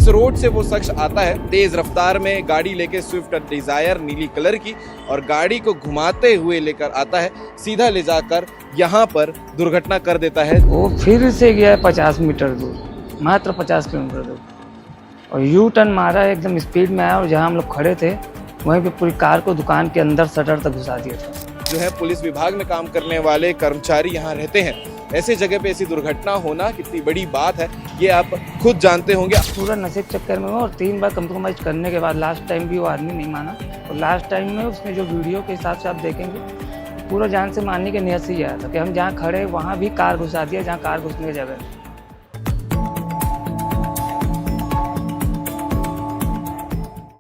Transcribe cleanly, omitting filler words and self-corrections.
जिस रोड से वो शख्स आता है, तेज रफ्तार में गाड़ी लेके स्विफ्ट डिजायर नीली कलर की, और गाड़ी को घुमाते हुए लेकर आता है, सीधा ले जाकर यहाँ पर दुर्घटना कर देता है। वो फिर से गया 50 मीटर दूर, मात्र 50 किलोमीटर दूर, और यू टर्न मारा, एकदम स्पीड में आया और जहाँ हम लोग खड़े थे वहीं पे पूरी कार को दुकान के अंदर शटर तक घुसा दिया था। जो है पुलिस विभाग में काम करने वाले कर्मचारी यहाँ रहते हैं, ऐसे जगह पे ऐसी दुर्घटना होना कितनी बड़ी बात है ये आप खुद जानते होंगे। पूरा नशे के चक्कर में, और 3 बार कंप्रोमाइज करने के बाद लास्ट टाइम भी वो आदमी नहीं माना, और लास्ट टाइम में उसने जो वीडियो के हिसाब से आप देखेंगे पूरा जान से मारने की नियत से ही आया था कि हम जहाँ खड़े वहाँ भी कार घुसा दिया जहाँ कार घुसने की जगह।